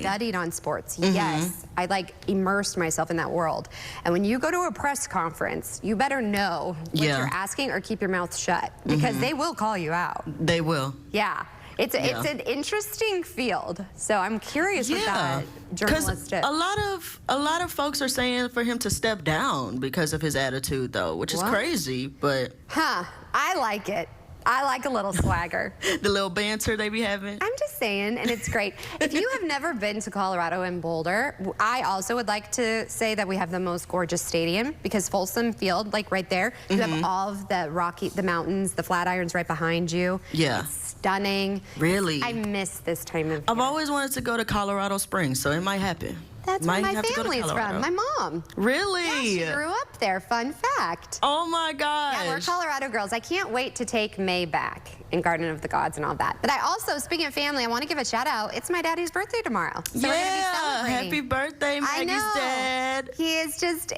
studied on sports. Yes, I immersed myself in that world. And when you go to a press conference, you better know what you're asking or keep your mouth shut, because they will call you out. They will. Yeah. It's an interesting field, so I'm curious what that journalist did. A lot of folks are saying for him to step down because of his attitude, though, which is crazy. But I like it. I like a little swagger. The little banter they be having. I'm just saying, and it's great. If you have never been to Colorado and Boulder, I also would like to say that we have the most gorgeous stadium, because Folsom Field, right there, you have all of the mountains, the Flatirons right behind you. Yeah. It's stunning. Really? I miss this time of year. I've always wanted to go to Colorado Springs, so it might happen. That's where my family's from. My mom. Really? Yeah, she grew up there. Fun fact. Oh my gosh. Yeah, we're Colorado girls. I can't wait to take May back in Garden of the Gods and all that. But I also, speaking of family, I want to give a shout out. It's my daddy's birthday tomorrow. So we're gonna be celebrating. Happy birthday, Maggie's dad. He is just,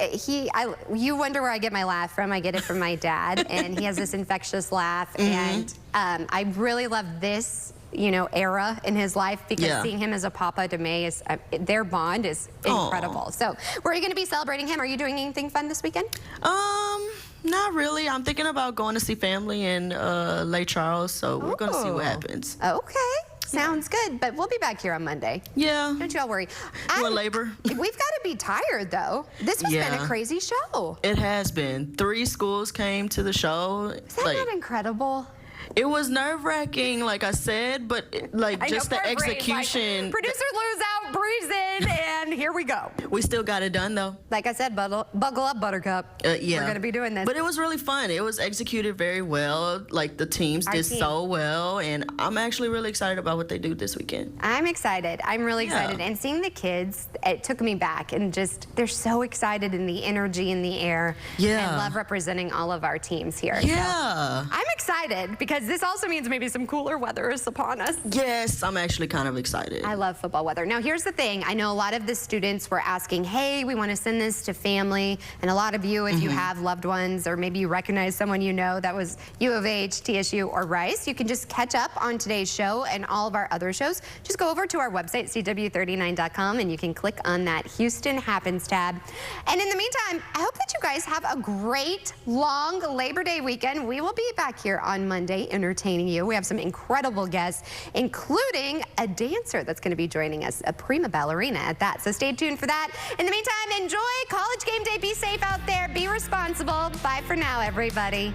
you wonder where I get my laugh from. I get it from my dad, and he has this infectious laugh. And I really love this, you know, era in his life, because seeing him as a papa to May is, their bond is incredible. So where are you going to be celebrating him? Are you doing anything fun this weekend? Not really. I'm thinking about going to see family in Lake Charles, so we're going to see what happens. Okay. Sounds good, but we'll be back here on Monday. Yeah. Don't you all worry. What labor? We've got to be tired, though. This has been a crazy show. It has been. 3 schools came to the show. Is that not incredible? It was nerve-wracking, like I said, but just the execution. Like, producer lose out, breeze in, and here we go. We still got it done, though. Like I said, buckle up, Buttercup. Yeah. We're going to be doing this. But it was really fun. It was executed very well. Like, the teams did so well, and I'm actually really excited about what they do this weekend. I'm excited. I'm really excited. And seeing the kids, it took me back, and just, they're so excited, in the energy in the air. Yeah. And love representing all of our teams here. Yeah. So I'm excited, because this also means maybe some cooler weather is upon us. Yes, I'm actually kind of excited. I love football weather. Now, here's the thing. I know a lot of the students were asking, hey, we want to send this to family. And a lot of you, if you have loved ones, or maybe you recognize someone you know that was U of H, TSU, or Rice, you can just catch up on today's show and all of our other shows. Just go over to our website, CW39.com, and you can click on that Houston Happens tab. And in the meantime, I hope that you guys have a great, long Labor Day weekend. We will be back here on Monday entertaining you. We have some incredible guests, including a dancer that's going to be joining us, a prima ballerina at that. So stay tuned for that. In the meantime, enjoy College Game Day. Be safe out there. Be responsible. Bye for now, everybody.